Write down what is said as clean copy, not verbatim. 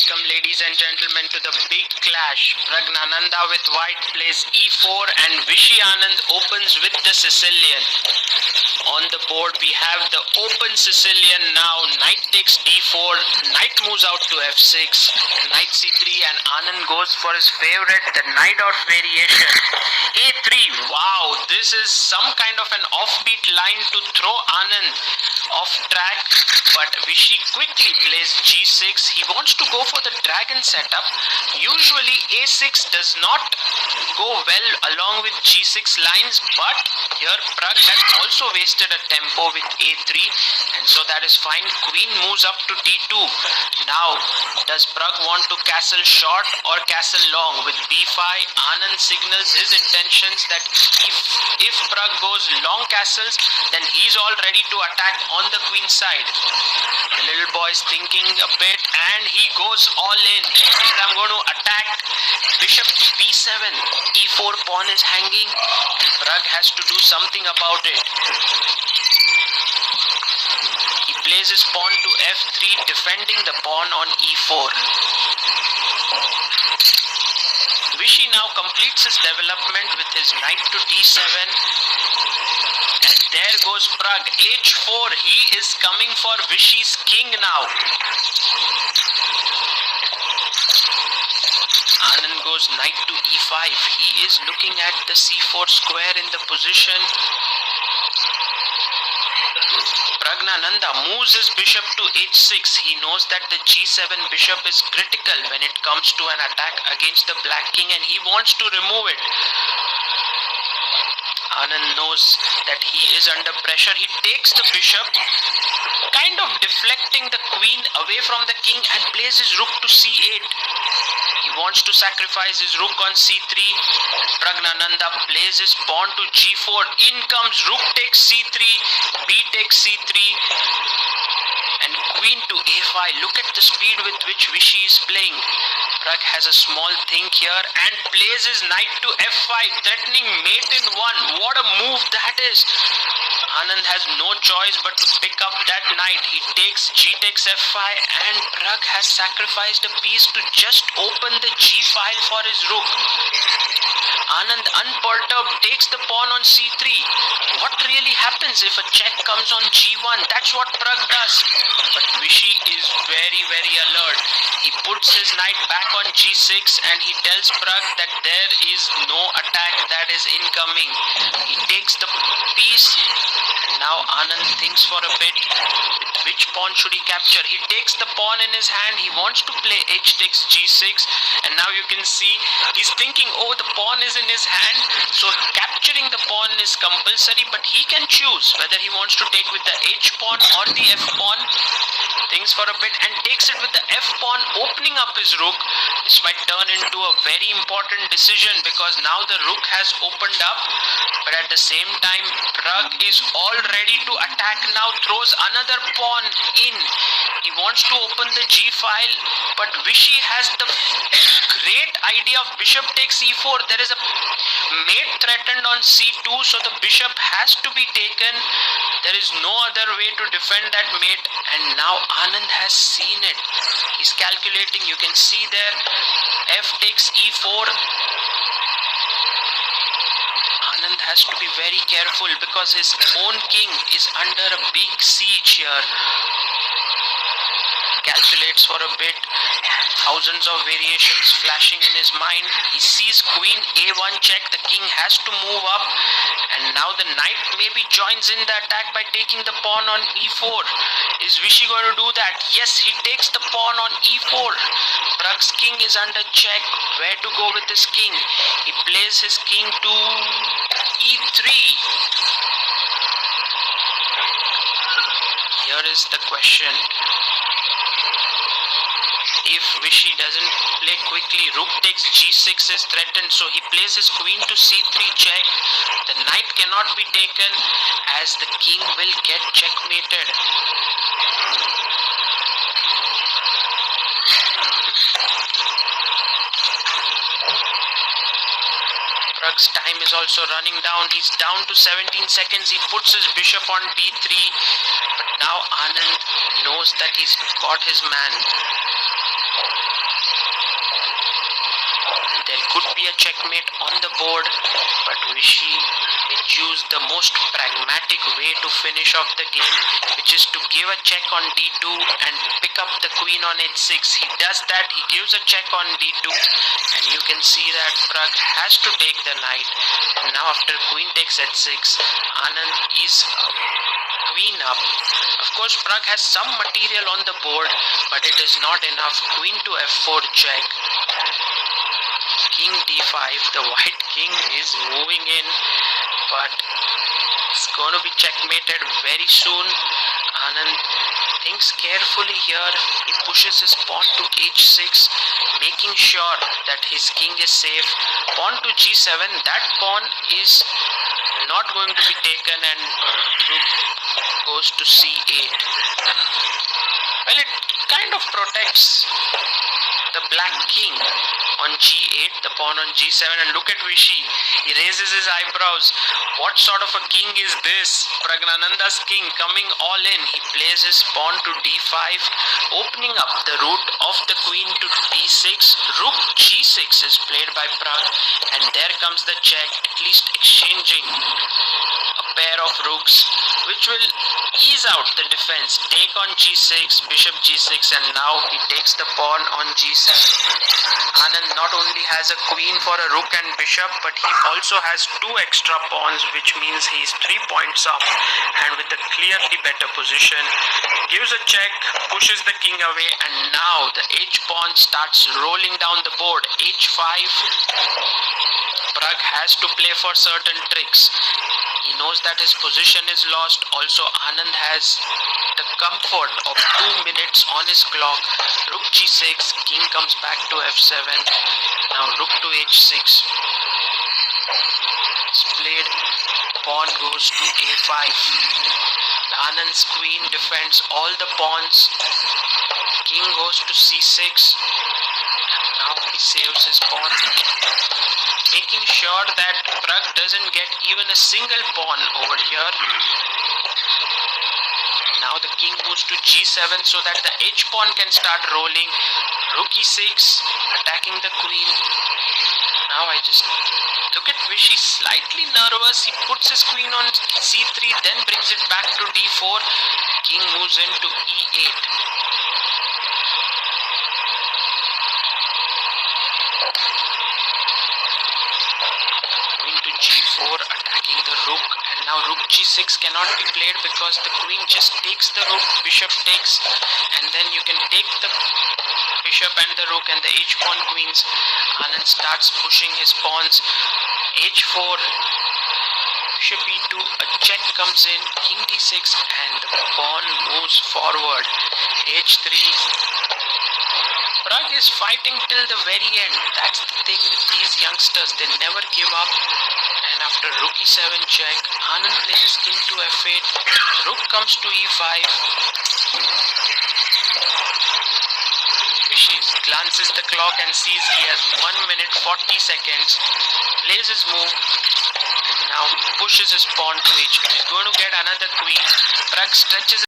Welcome ladies and gentlemen to the big clash. Praggnandhaa with white plays e4 and Vishy Anand opens with the Sicilian. On the board we have the open Sicilian now. Knight takes d4, knight moves out to f6, knight c3 and Anand goes for his favorite, the knight out variation. a3, wow, this is some kind of an offbeat line to throw Anand off track, but Vishy quickly plays g6. He wants to go for the dragon setup. Usually a6 does not go well along with g6 lines, but here Pragg has also wasted a tempo with a3, and so that is fine. Queen moves up to d2. Now, does Pragg want to castle short or castle long? With b5, Anand signals his intentions that if Pragg goes long castles, then he's all ready to attack on the queen side. The little boy is thinking a bit and he goes all in. He says, I'm going to attack. Bishop b7, e4 pawn is hanging and Pragg has to do something about it. He plays his pawn to f3, defending the pawn on e4. Vishy now completes his development with his knight to d7. And there goes Pragg, h4. He is coming for Vishy's king now. Anand goes knight to e5. He is looking at the c4 square in the position. Praggnandhaa moves his bishop to h6. He knows that the g7 bishop is critical when it comes to an attack against the black king and he wants to remove it. Anand knows that he is under pressure. He takes the bishop, kind of deflecting the queen away from the king, and plays his rook to c8. He wants to sacrifice his rook on c3. Praggnandhaa plays his pawn to g4. In comes rook takes c3, b takes c3, and queen to a5. Look at the speed with which Vishy is playing. Pragg has a small think here and plays his knight to f5, threatening mate in one. What a move that is! Anand has no choice but to pick up that knight. He takes g takes f5 and Pragg has sacrificed a piece to just open the g file for his rook. Anand, unperturbed, takes the pawn on c3. What really happens if a check comes on g1? That's what Pragg does. But Vishy is very alert. He puts his knight back on g6 and he tells Pragg that there is no attack that is incoming. He takes the piece. Now Anand thinks for a bit. With which pawn should he capture? He takes the pawn in his hand. He wants to play h takes g6, and now you can see he's thinking, oh, the pawn is in his hand, so capturing the pawn is compulsory, but he can choose whether he wants to take with the h pawn or the f pawn. Thinks for a bit and takes it with the f pawn, opening up his rook. This might turn into a very important decision because now the rook has opened up, but at the same time Pragg is all ready to attack now, throws another pawn in. He wants to open the g file, but Vishy has the great idea of bishop takes e4. There is a mate threatened on c2, so the bishop has to be taken. There is no other way to defend that mate, and now Anand has seen it. He's calculating. You can see there, f takes e4. Anand has to be very careful because his own king is under a big siege here. Calculates for a bit, thousands of variations flashing in his mind. He sees queen a1 check, the king has to move up, and now the knight maybe joins in the attack by taking the pawn on e4. Is Vishy going to do that? Yes, he takes the pawn on e4. Pragg's king is under check. Where to go with his king? He plays his king to e3. Here is the question. If Vishy doesn't play quickly, rook takes g6 is threatened, so he plays his queen to c3 check. The knight cannot be taken as the king will get checkmated. Pragg Prag's time is also running down. He's down to 17 seconds. He puts his bishop on d3. But now Anand knows that he's got his man. There could be a checkmate on the board, but Vishy may choose the most pragmatic way to finish off the game, which is to give a check on d2 and pick up the queen on h6. He does that, he gives a check on d2, and you can see that Prag has to take the knight. And now after queen takes h6, Anand is queen up. Of course, Prag has some material on the board, but it is not enough. Queen to f4 check. King d5, the white king is moving in, but it's going to be checkmated very soon. Anand thinks carefully here. He pushes his pawn to h6, making sure that his king is safe. Pawn to g7, that pawn is not going to be taken, and rook goes to c8. Well, it kind of protects the black king on g8, the pawn on g7, and look at Vishy. He raises his eyebrows. What sort of a king is this? Praggnandhaa's king coming all in. He plays his pawn to d5, opening up the route of the queen to d6. Rook g6 is played by Prag, and there comes the check, at least exchanging a pair of rooks, which will ease out the defense. Take on g6, bishop g6, and now he takes the pawn on g7. Anand not only has a queen for a rook and bishop, but he also has 2 extra pawns, which means he is 3 points up and with a clearly better position. Gives a check, pushes the king away, and now the h pawn starts rolling down the board. h5. Prag has to play for certain tricks. He knows that his position is lost. Also, Anand has the comfort of 2 minutes on his clock. Rook g6, king comes back to f7. Now rook to h6. It's played. Pawn goes to a5. Anand's queen defends all the pawns. King goes to c6. Now he saves his pawn, making sure that Prag doesn't get even a single pawn over here. Now the king moves to g7 so that the h pawn can start rolling. Rook e6, attacking the queen. Now I just look at Vishy, slightly nervous. He puts his queen on c3, then brings it back to d4. King moves into e8. Queen to g4, attacking the rook, and now rook g6 cannot be played because the queen just takes the rook. Bishop takes, and then you can take the bishop and the rook and the h pawn queens. Anand starts pushing his pawns. h4, bishop e2, a check comes in, king d6, and the pawn moves forward. h3. Prag is fighting till the very end. That's the thing with these youngsters, they never give up. And after rook e7 check, Anand plays king to f8. Rook comes to e5. Vishy glances the clock and sees he has 1 minute 40 seconds. Plays his move. Now pushes his pawn to h2. He's going to get another queen. Prag stretches